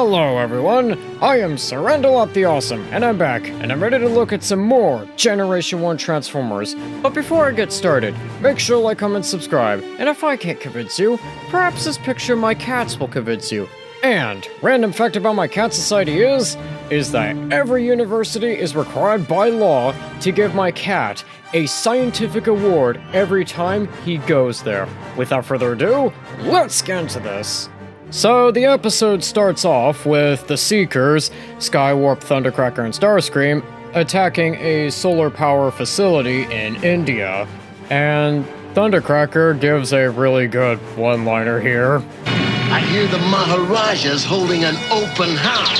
Hello everyone, I am Surrendalot the Awesome, and I'm back, and I'm ready to look at some more Generation 1 Transformers. But before I get started, make sure to like, comment, subscribe, and if I can't convince you, perhaps this picture of my cats will convince you. And, random fact about my cat society is that every university is required by law to give my cat a scientific award every time he goes there. Without further ado, let's get into this. So the episode starts off with the Seekers, Skywarp, Thundercracker, and Starscream attacking a solar power facility in India. And Thundercracker gives a really good one-liner here. I hear the Maharaja's holding an open house.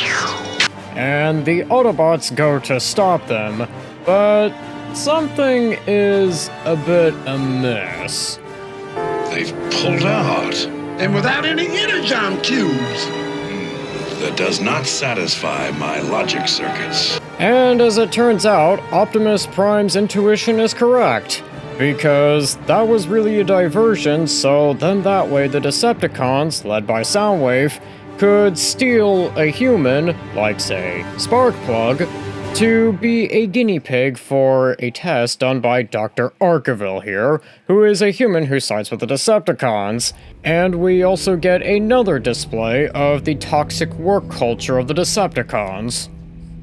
And the Autobots go to stop them, but something is a bit amiss. They've pulled out. And without any energon cubes. That does not satisfy my logic circuits. And as it turns out, Optimus Prime's intuition is correct. Because that was really a diversion, so then that way the Decepticons, led by Soundwave, could steal a human, like say Sparkplug, to be a guinea pig for a test done by Dr. Arkeville here, who is a human who sides with the Decepticons. And we also get another display of the toxic work culture of the Decepticons.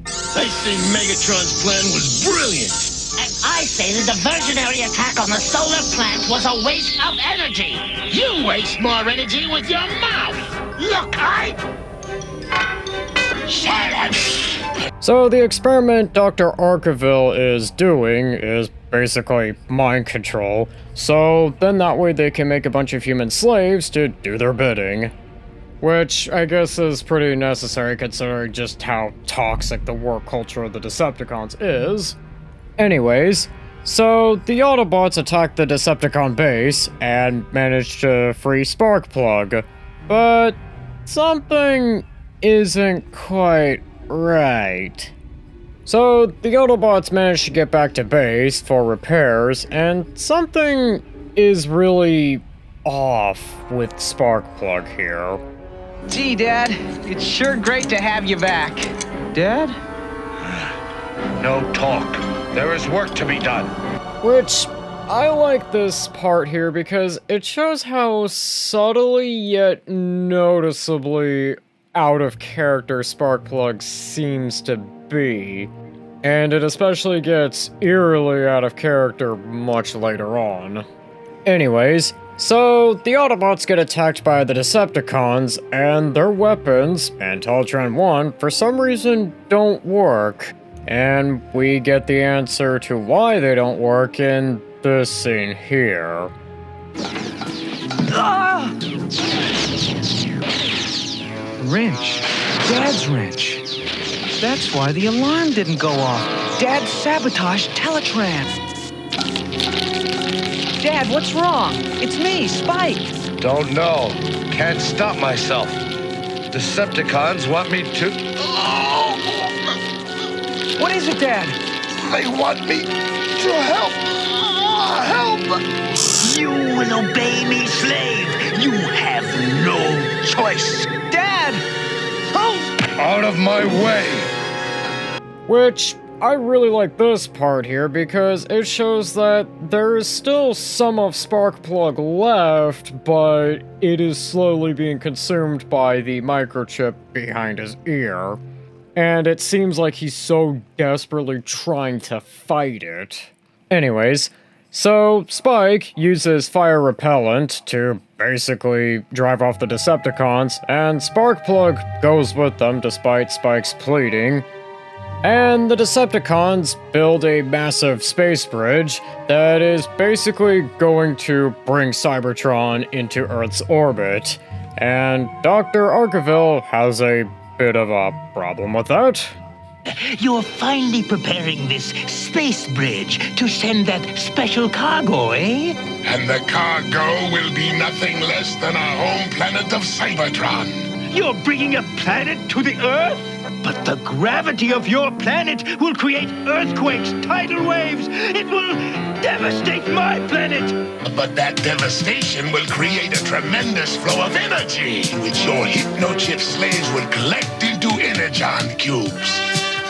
I say Megatron's plan was brilliant. And I say the diversionary attack on the solar plant was a waste of energy. You waste more energy with your mouth. Look, Shut up! So the experiment Dr. Arkeville is doing is basically mind control, so then that way they can make a bunch of human slaves to do their bidding. Which I guess is pretty necessary considering just how toxic the work culture of the Decepticons is. Anyways, so the Autobots attack the Decepticon base and manage to free Sparkplug, but something isn't quite right. So the Autobots manage to get back to base for repairs, and something is really off with Sparkplug here. Gee, Dad, it's sure great to have you back. Dad? No talk. There is work to be done. Which, I like this part here because it shows how subtly yet noticeably out of character Sparkplug seems to be. And it especially gets eerily out of character much later on. Anyways, so the Autobots get attacked by the Decepticons, and their weapons, and Teletran 1, for some reason don't work. And we get the answer to why they don't work in this scene here. Ah! Wrench. Dad's wrench. That's why the alarm didn't go off. Dad sabotaged Teletran. Dad, what's wrong? It's me, Spike. Don't know. Can't stop myself. Decepticons want me to... What is it, Dad? They want me to help. Help! You will obey me, slave. You have no choice. Dad! Out of my way! Which, I really like this part here because it shows that there is still some of Sparkplug left, but it is slowly being consumed by the microchip behind his ear. And it seems like he's so desperately trying to fight it. Anyways, so Spike uses fire repellent to basically drive off the Decepticons, and Sparkplug goes with them despite Spike's pleading. And the Decepticons build a massive space bridge that is basically going to bring Cybertron into Earth's orbit. And Dr. Arkeville has a bit of a problem with that. You're finally preparing this space bridge to send that special cargo, eh? And the cargo will be nothing less than our home planet of Cybertron. You're bringing a planet to the Earth? But the gravity of your planet will create earthquakes, tidal waves. It will devastate my planet. But that devastation will create a tremendous flow of energy, which your hypnochip slaves will collect into energon cubes.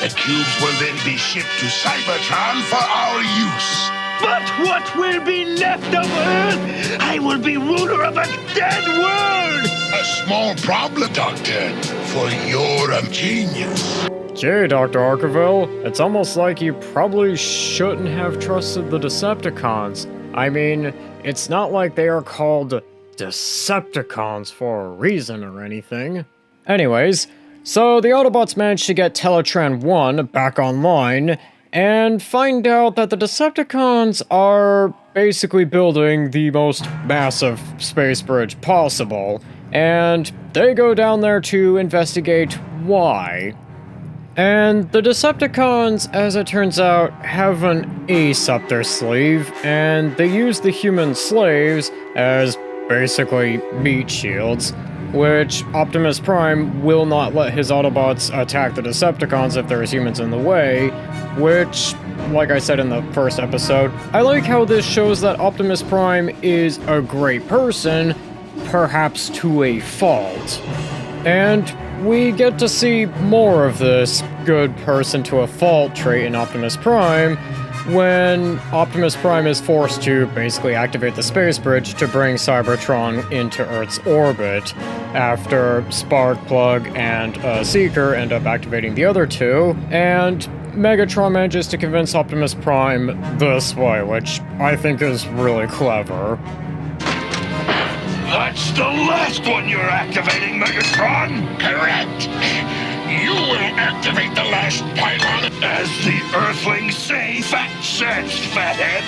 The cubes will then be shipped to Cybertron for our use. But what will be left of Earth? I will be ruler of a dead world! A small problem, Doctor, for you're a genius. Gee, Dr. Archiville, it's almost like you probably shouldn't have trusted the Decepticons. I mean, it's not like they are called Decepticons for a reason or anything. Anyways, so the Autobots managed to get Teletran 1 back online, and find out that the Decepticons are basically building the most massive space bridge possible, and they go down there to investigate why. And the Decepticons, as it turns out, have an ace up their sleeve, and they use the human slaves as basically meat shields, which Optimus Prime will not let his Autobots attack the Decepticons if there's humans in the way, which, like I said in the first episode, I like how this shows that Optimus Prime is a great person, perhaps to a fault. And we get to see more of this good person to a fault trait in Optimus Prime when Optimus Prime is forced to basically activate the space bridge to bring Cybertron into Earth's orbit, after Sparkplug and Seeker end up activating the other two, and Megatron manages to convince Optimus Prime this way, which I think is really clever. That's the last one you're activating, Megatron! Correct! You will activate the last pylon, as the Earthlings say, fat chance, fathead!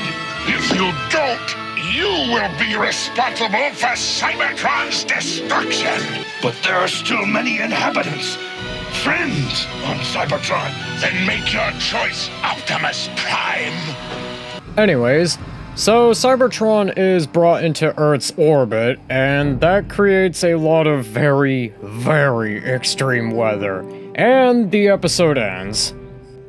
If you don't, you will be responsible for Cybertron's destruction! But there are still many inhabitants, friends on Cybertron. Then make your choice, Optimus Prime! Anyways, so Cybertron is brought into Earth's orbit, and that creates a lot of very, very extreme weather. And the episode ends.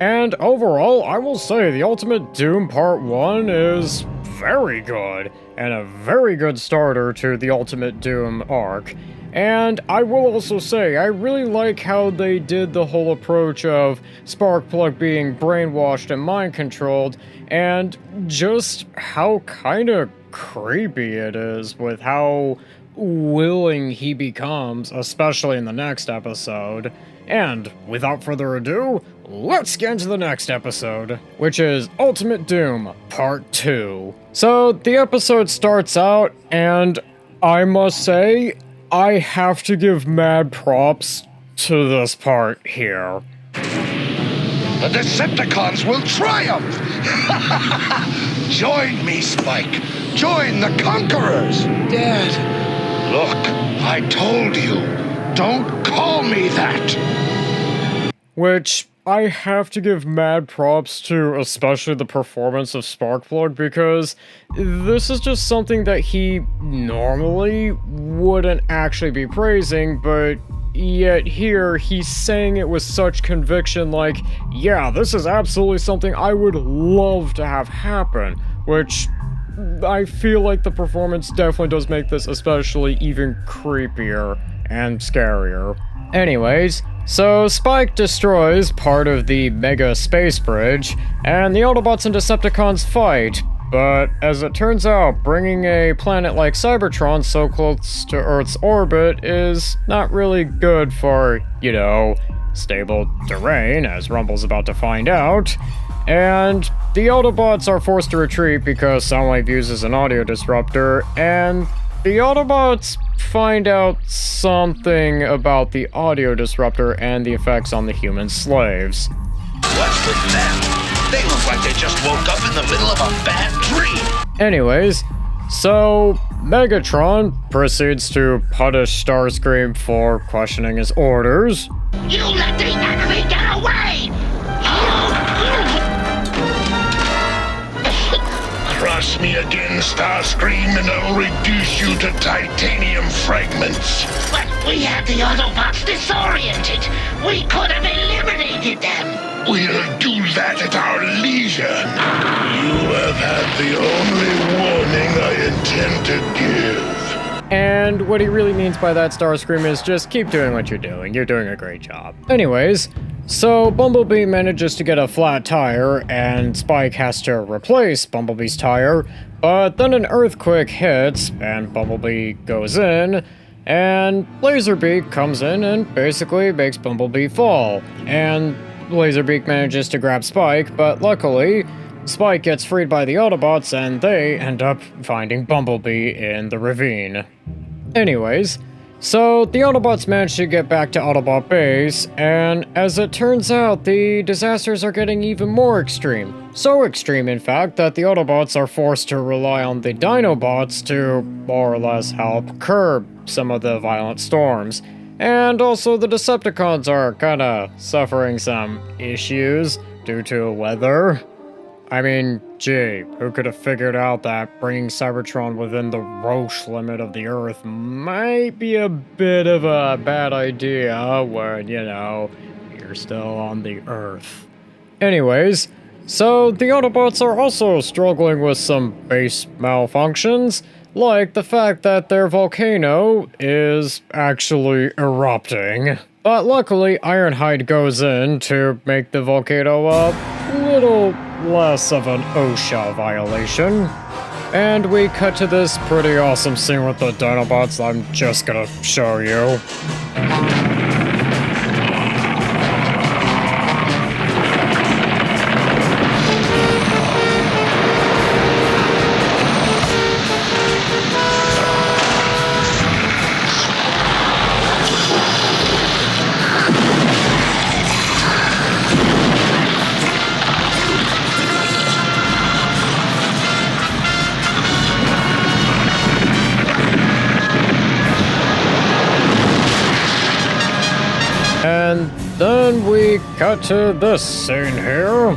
And overall, I will say the Ultimate Doom Part 1 is very good, and a very good starter to the Ultimate Doom arc. And I will also say, I really like how they did the whole approach of Sparkplug being brainwashed and mind-controlled, and just how kinda creepy it is with how willing he becomes, especially in the next episode. And without further ado, let's get into the next episode, which is Ultimate Doom Part 2. So the episode starts out, and I must say, I have to give mad props to this part here. The Decepticons will triumph! Join me, Spike. Join the Conquerors. Dad, Look, I told you. Don't call me that. Which I have to give mad props to, especially the performance of Sparkplug, because this is just something that he normally wouldn't actually be praising, but yet here he's saying it with such conviction, like, yeah, this is absolutely something I would love to have happen, which I feel like the performance definitely does make this especially even creepier and scarier. Anyways, so Spike destroys part of the Mega Space Bridge, and the Autobots and Decepticons fight, but as it turns out, bringing a planet like Cybertron so close to Earth's orbit is not really good for, you know, stable terrain, as Rumble's about to find out, and the Autobots are forced to retreat because Soundwave uses an audio disruptor, and the Autobots find out something about the audio disruptor and the effects on the human slaves. what's with them? They look like they just woke up in the middle of a bad dream. Anyways, so Megatron proceeds to punish Starscream for questioning his orders. You let the enemy get away! Cross me again, Starscream, and I'll reduce you to titanium fragments. But we had the Autobots disoriented. We could have eliminated pleasure. You have had the only warning I intend to give. And what he really means by that, Starscream, is just keep doing what you're doing. You're doing a great job. Anyways, so Bumblebee manages to get a flat tire, and Spike has to replace Bumblebee's tire, but then an earthquake hits, and Bumblebee goes in, and Laserbeak comes in and basically makes Bumblebee fall. And Laserbeak manages to grab Spike, but luckily, Spike gets freed by the Autobots and they end up finding Bumblebee in the ravine. Anyways, so the Autobots manage to get back to Autobot base, and as it turns out, the disasters are getting even more extreme. So extreme, in fact, that the Autobots are forced to rely on the Dinobots to more or less help curb some of the violent storms. And also the Decepticons are kinda suffering some issues due to weather. I mean, gee, who could have figured out that bringing Cybertron within the Roche limit of the Earth might be a bit of a bad idea when, you know, you're still on the Earth. Anyways, so the Autobots are also struggling with some base malfunctions, like the fact that their volcano is actually erupting. But luckily, Ironhide goes in to make the volcano a little less of an OSHA violation. And we cut to this pretty awesome scene with the Dinobots I'm just gonna show you. And then we cut to this scene here.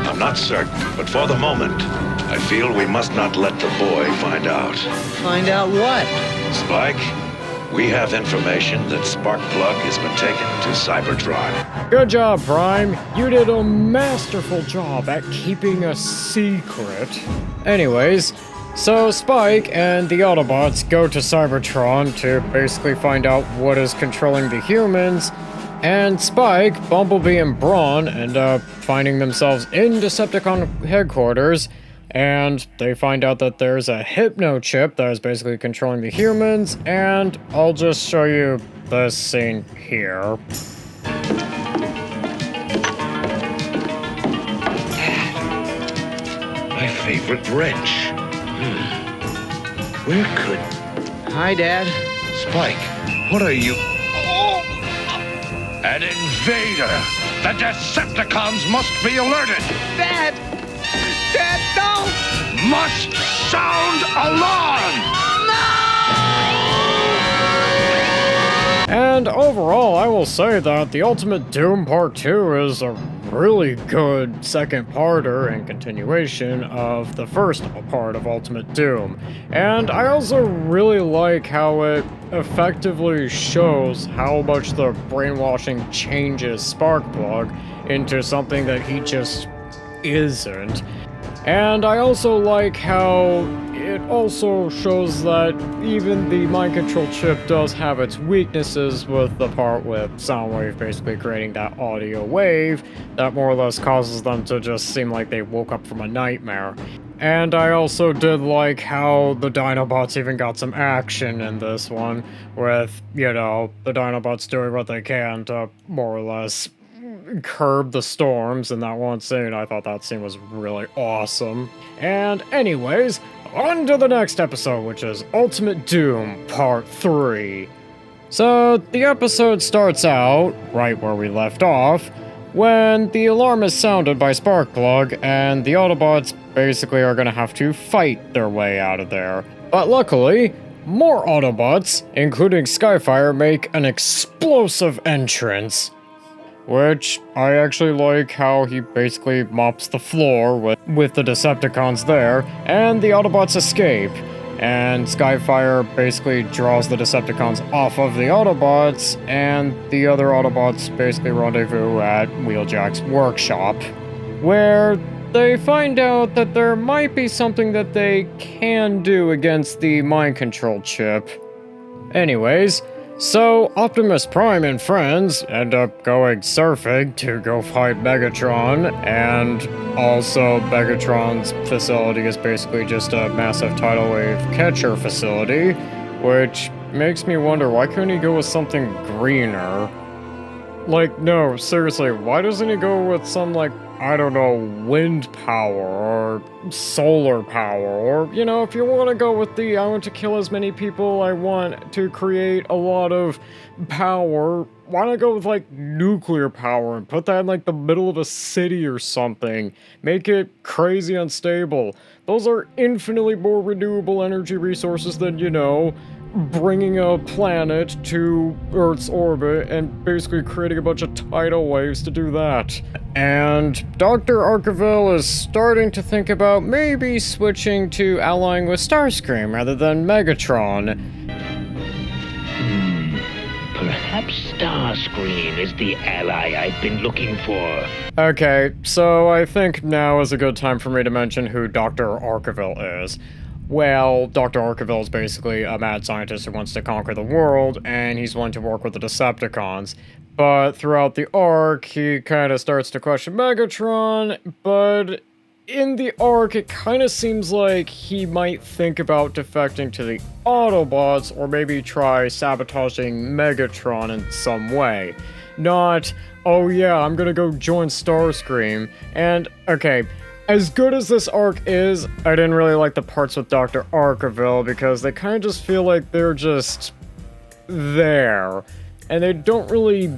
I'm not certain, but for the moment, I feel we must not let the boy find out. Find out what? Spike, we have information that Sparkplug has been taken to Cybertron. Good job, Prime. You did a masterful job at keeping a secret. Anyways, so Spike and the Autobots go to Cybertron to basically find out what is controlling the humans, and Spike, Bumblebee, and Brawn end up finding themselves in Decepticon headquarters, and they find out that there's a hypno chip that is basically controlling the humans, and I'll just show you this scene here. My favorite wrench. Where could... Hi, Dad. Spike, what are you... An invader! The Decepticons must be alerted! Dad! Dad, don't! Must sound alarm! And overall, I will say that the Ultimate Doom Part 2 is a really good second parter and continuation of the first part of Ultimate Doom. And I also really like how it effectively shows how much the brainwashing changes Sparkplug into something that he just isn't. And I also like how it also shows that even the mind control chip does have its weaknesses, with the part with Soundwave basically creating that audio wave that more or less causes them to just seem like they woke up from a nightmare. And I also did like how the Dinobots even got some action in this one, with, you know, the Dinobots doing what they can to more or less curb the storms in that one scene. I thought that scene was really awesome. And anyways, on to the next episode, which is Ultimate Doom Part 3. So, the episode starts out right where we left off, when the alarm is sounded by Sparkplug, and the Autobots basically are gonna have to fight their way out of there. But luckily, more Autobots, including Skyfire, make an explosive entrance. Which, I actually like how he basically mops the floor with the Decepticons there, and the Autobots escape. And Skyfire basically draws the Decepticons off of the Autobots, and the other Autobots basically rendezvous at Wheeljack's workshop. where they find out that there might be something that they can do against the mind control chip. Anyways, so Optimus Prime and friends end up going surfing to go fight Megatron, and also Megatron's facility is basically just a massive tidal wave catcher facility, which makes me wonder, why couldn't he go with something greener? Like, no, seriously, why doesn't he go with some, like, I don't know, wind power or solar power? Or, you know, if you want to go with the I want to kill as many people I want to create a lot of power, why not go with, like, nuclear power and put that in, like, the middle of a city or something? Make it crazy unstable. Those are infinitely more renewable energy resources than, you know, bringing a planet to Earth's orbit and basically creating a bunch of tidal waves to do that. And Dr. Arkeville is starting to think about maybe switching to allying with Starscream rather than Megatron. Perhaps Starscream is the ally I've been looking for. Okay, so I think now is a good time for me to mention who Dr. Arkeville is. Well, Dr. Arkeville is basically a mad scientist who wants to conquer the world, and he's willing to work with the Decepticons. But throughout the arc, he kind of starts to question Megatron, but in the arc, it kind of seems like he might think about defecting to the Autobots, or maybe try sabotaging Megatron in some way. Not, oh yeah, I'm gonna go join Starscream. And, okay, as good as this arc is, I didn't really like the parts with Dr. Arkeville because they kind of just feel like they're just there. And they don't really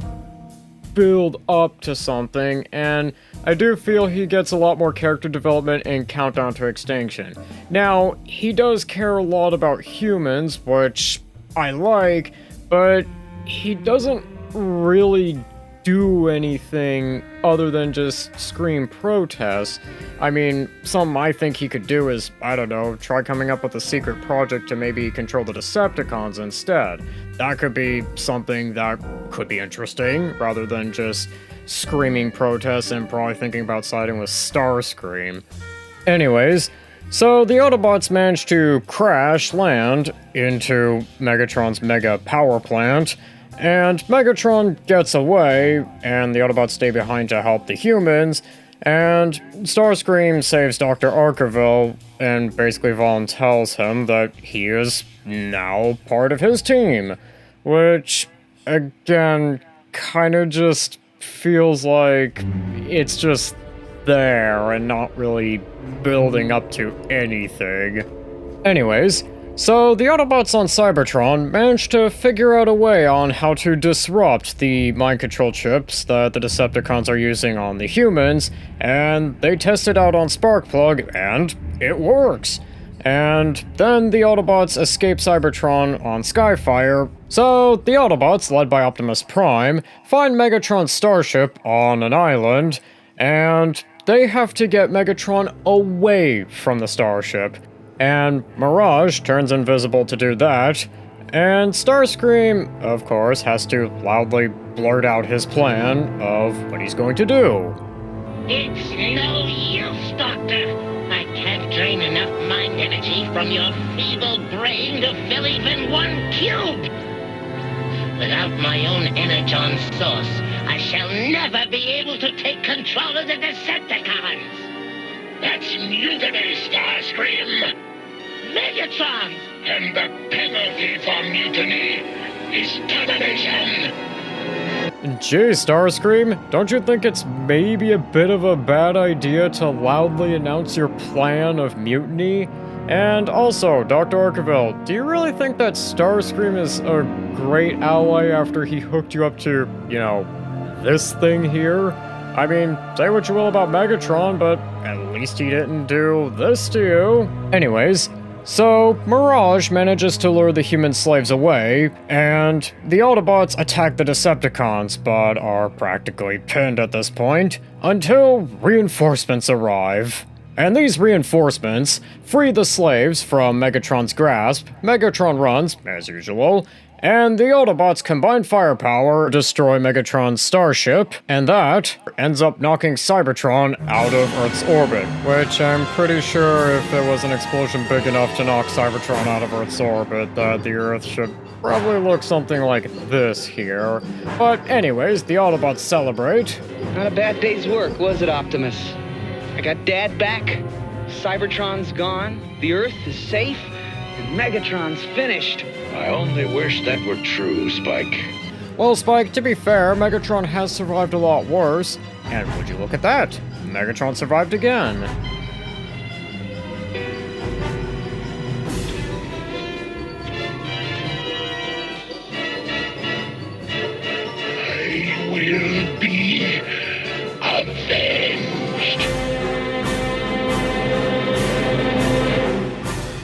build up to something, and I do feel he gets a lot more character development in Countdown to Extinction. Now, he does care a lot about humans, which I like, but he doesn't really do anything other than just scream protests. I mean, something I think he could do is, I don't know, try coming up with a secret project to maybe control the Decepticons instead. That could be something that could be interesting, rather than just screaming protests and probably thinking about siding with Starscream. Anyways, so the Autobots managed to crash land into Megatron's mega power plant, and Megatron gets away, and the Autobots stay behind to help the humans, and Starscream saves Dr. Arkeville and basically volunteers him that he is now part of his team, which, again, kind of just feels like it's just there and not really building up to anything. Anyways, so the Autobots on Cybertron managed to figure out a way on how to disrupt the mind control chips that the Decepticons are using on the humans, and they test it out on Sparkplug, and it works. And then the Autobots escape Cybertron on Skyfire, so the Autobots, led by Optimus Prime, find Megatron's starship on an island, and they have to get Megatron away from the starship. And Mirage turns invisible to do that, and Starscream, of course, has to loudly blurt out his plan of what he's going to do. It's no use, Doctor. I can't drain enough mind energy from your feeble brain to fill even one cube. Without my own energon source, I shall never be able to take control of the Decepticons. That's mutiny, Starscream. Megatron! And the penalty for mutiny is termination. Gee, Starscream, don't you think it's maybe a bit of a bad idea to loudly announce your plan of mutiny? And also, Dr. Arkeville, do you really think that Starscream is a great ally after he hooked you up to, you know, this thing here? I mean, say what you will about Megatron, but at least he didn't do this to you. Anyways, so Mirage manages to lure the human slaves away, and the Autobots attack the Decepticons, but are practically pinned at this point, until reinforcements arrive. And these reinforcements free the slaves from Megatron's grasp. Megatron runs, as usual, and the Autobots' combined firepower destroy Megatron's starship, and that ends up knocking Cybertron out of Earth's orbit, which I'm pretty sure if there was an explosion big enough to knock Cybertron out of Earth's orbit, that the Earth should probably look something like this here. But anyways, the Autobots celebrate. Not a bad day's work, was it, Optimus? I got Dad back, Cybertron's gone, the Earth is safe, and Megatron's finished. I only wish that were true, Spike. Well, Spike, to be fair, Megatron has survived a lot worse, and would you look at that? Megatron survived again. I will be avenged.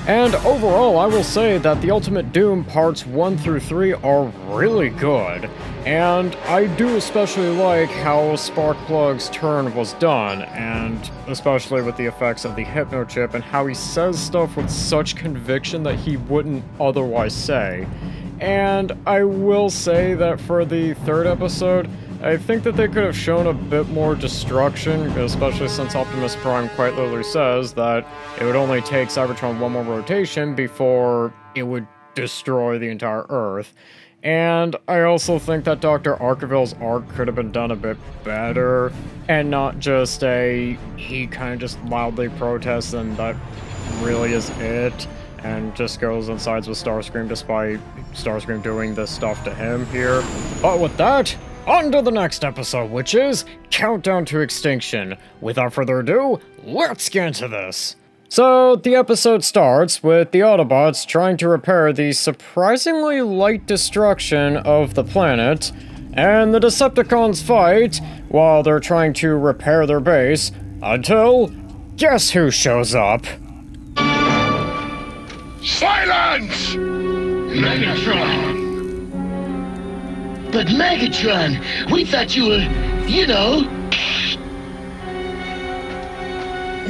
And overall, I will say that the Ultimate Doom parts 1 through 3 are really good. And I do especially like how Sparkplug's turn was done, and especially with the effects of the Hypno Chip and how he says stuff with such conviction that he wouldn't otherwise say. And I will say that for the third episode, I think that they could have shown a bit more destruction, especially since Optimus Prime quite literally says that it would only take Cybertron one more rotation before it would destroy the entire Earth. And I also think that Dr. Arkeville's arc could have been done a bit better, and not just he kind of just loudly protests and that really is it, and just goes and sides with Starscream despite Starscream doing this stuff to him here. But with that, on to the next episode, which is Countdown to Extinction. Without further ado, let's get into this. So, the episode starts with the Autobots trying to repair the surprisingly light destruction of the planet, and the Decepticons fight while they're trying to repair their base, until guess who shows up? Silence! Megatron! But Megatron, we thought you were, you know...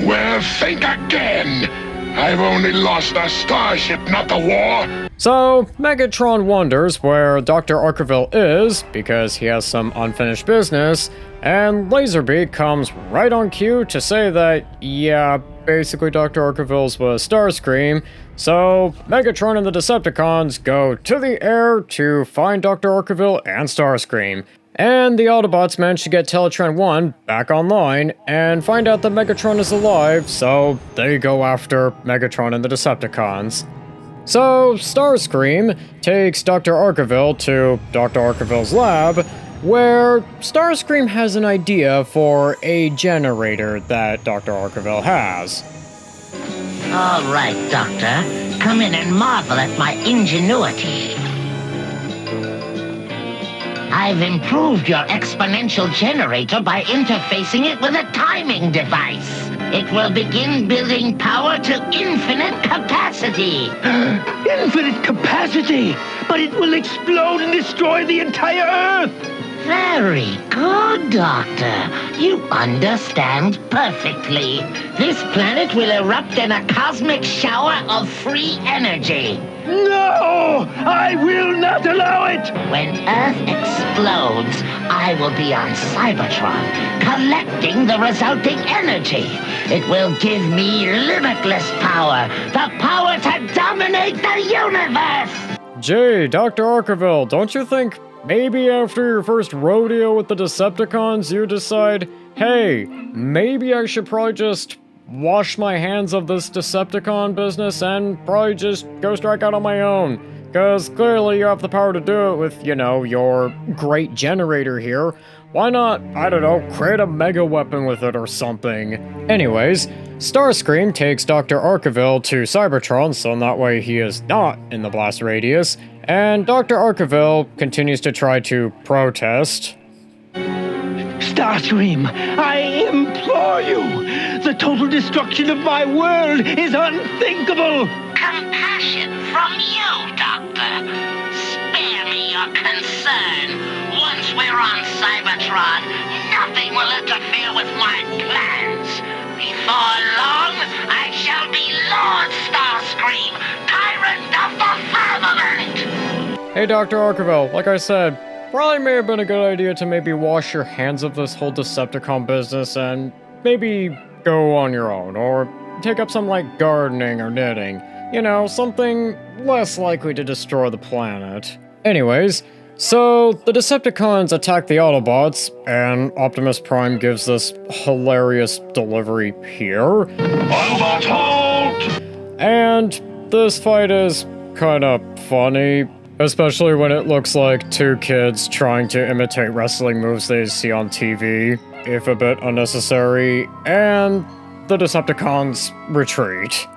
Well, think again! I've only lost a starship, not the war! So, Megatron wonders where Dr. Arkeville is, because he has some unfinished business, and Laserbeak comes right on cue to say that, yeah, basically Dr. Arkeville's was Starscream, so Megatron and the Decepticons go to the air to find Dr. Arkeville and Starscream. And the Autobots manage to get Teletran 1 back online and find out that Megatron is alive, so they go after Megatron and the Decepticons. So Starscream takes Dr. Arkeville to Dr. Arkeville's lab, where Starscream has an idea for a generator that Dr. Arkeville has. All right, Doctor. Come in and marvel at my ingenuity. I've improved your exponential generator by interfacing it with a timing device. It will begin building power to infinite capacity. Infinite capacity! But it will explode and destroy the entire Earth! Very good, Doctor. You understand perfectly. This planet will erupt in a cosmic shower of free energy. No! I will not allow it! When Earth explodes, I will be on Cybertron, collecting the resulting energy. It will give me limitless power, the power to dominate the universe! Gee, Dr. Arkeville, don't you think maybe after your first rodeo with the Decepticons, you decide, hey, maybe I should probably just wash my hands of this Decepticon business and probably just go strike out on my own? Because clearly you have the power to do it with, you know, your great generator here. Why not, I don't know, create a mega weapon with it or something? Anyways, Starscream takes Dr. Arkeville to Cybertron, so that way he is not in the blast radius, and Dr. Arkeville continues to try to protest. Starscream, I implore you! The total destruction of my world is unthinkable! Compassion from you, Doctor. Spare me your concern. Once we're on Cybertron, nothing will interfere with my plans. Before long, I shall be Lord Starscream, tyrant of the firmament! Hey, Dr. Arkeville, like I said, probably may have been a good idea to maybe wash your hands of this whole Decepticon business and maybe go on your own, or take up some like gardening or knitting. You know, something less likely to destroy the planet. Anyways, so the Decepticons attack the Autobots, and Optimus Prime gives this hilarious delivery here. Autobots, halt! And this fight is kind of funny, especially when it looks like two kids trying to imitate wrestling moves they see on TV, if a bit unnecessary, and the Decepticons retreat.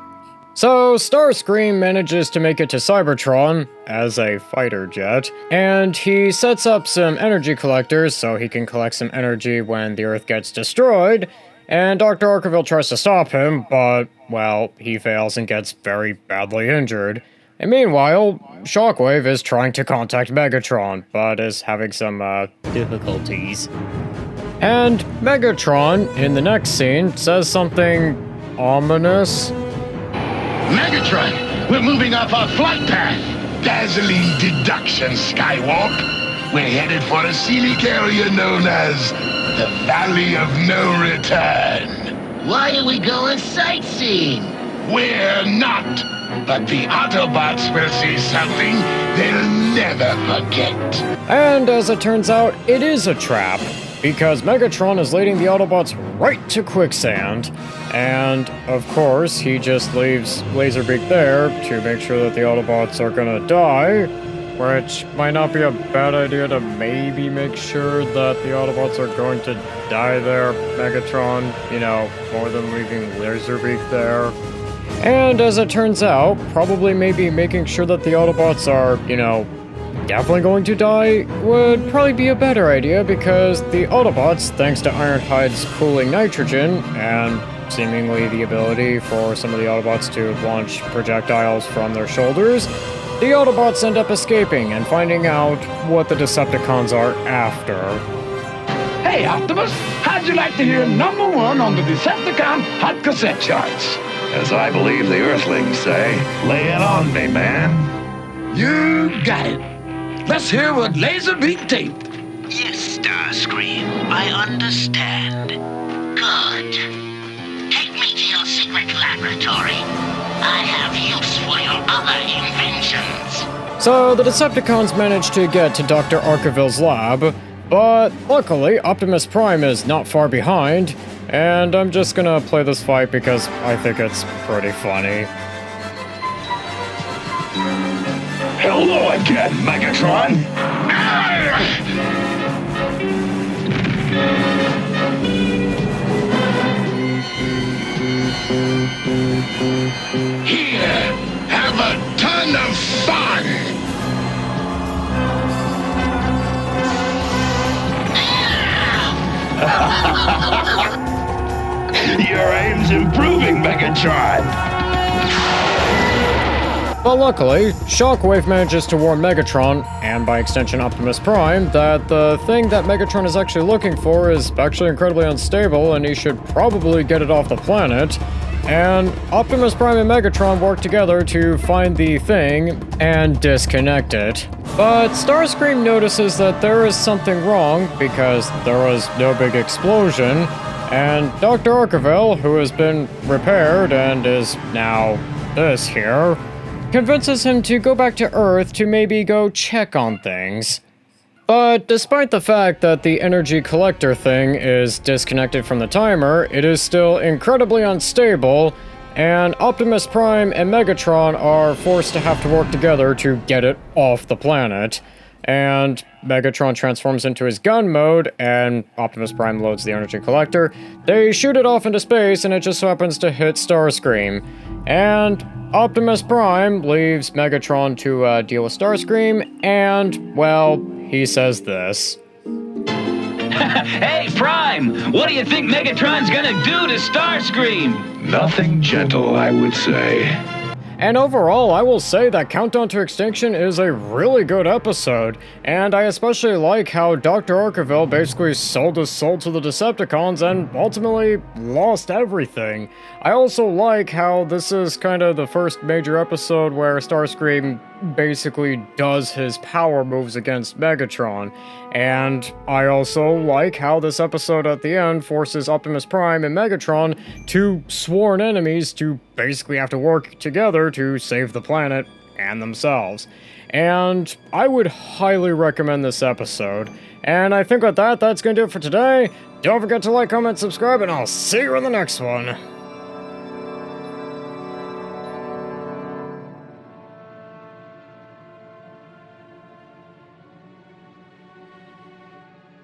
So, Starscream manages to make it to Cybertron as a fighter jet, and he sets up some energy collectors so he can collect some energy when the Earth gets destroyed, and Dr. Arkeville tries to stop him, but, well, he fails and gets very badly injured. And meanwhile, Shockwave is trying to contact Megatron, but is having some, difficulties. And Megatron, in the next scene, says something ominous. Megatron, we're moving off our flight path. Dazzling deduction, Skywalk. We're headed for a scenic area known as the Valley of No Return. Why are we going sightseeing? We're not, but the Autobots will see something they'll never forget. And as it turns out, it is a trap, because Megatron is leading the Autobots right to quicksand. And, of course, he just leaves Laserbeak there to make sure that the Autobots are gonna die, which might not be a bad idea to maybe make sure that the Autobots are going to die there, Megatron, you know, more than leaving Laserbeak there. And as it turns out, probably maybe making sure that the Autobots are, you know, definitely going to die would probably be a better idea, because the Autobots, thanks to Ironhide's cooling nitrogen and seemingly the ability for some of the Autobots to launch projectiles from their shoulders, the Autobots end up escaping and finding out what the Decepticons are after. Hey, Optimus, how'd you like to hear number one on the Decepticon Hot Cassette Charts? As I believe the Earthlings say, lay it on me, man. You got it. Let's hear what Laserbeak taped. Yes, Starscream, I understand. Good. Take me to your secret laboratory. I have use for your other inventions. So the Decepticons manage to get to Dr. Arkeville's lab, but luckily Optimus Prime is not far behind, and I'm just gonna play this fight because I think it's pretty funny. Hello again, Megatron. Here, have a ton of fun. Your aim's improving, Megatron. But luckily, Shockwave manages to warn Megatron, and by extension Optimus Prime, that the thing that Megatron is actually looking for is actually incredibly unstable and he should probably get it off the planet. And Optimus Prime and Megatron work together to find the thing and disconnect it. But Starscream notices that there is something wrong because there was no big explosion, and Dr. Arkeville, who has been repaired and is now this here, convinces him to go back to Earth to maybe go check on things. But despite the fact that the energy collector thing is disconnected from the timer, it is still incredibly unstable, and Optimus Prime and Megatron are forced to have to work together to get it off the planet. And Megatron transforms into his gun mode, and Optimus Prime loads the energy collector. They shoot it off into space, and it just so happens to hit Starscream. And Optimus Prime leaves Megatron to deal with Starscream, and, well, he says this. Hey, Prime! What do you think Megatron's gonna do to Starscream? Nothing gentle, I would say. And overall, I will say that Countdown to Extinction is a really good episode, and I especially like how Dr. Arkeville basically sold his soul to the Decepticons and ultimately lost everything. I also like how this is kind of the first major episode where Starscream basically does his power moves against Megatron. And I also like how this episode at the end forces Optimus Prime and Megatron, two sworn enemies, to basically have to work together to save the planet and themselves. And I would highly recommend this episode. And I think with that, that's going to do it for today. Don't forget to like, comment, subscribe, and I'll see you in the next one.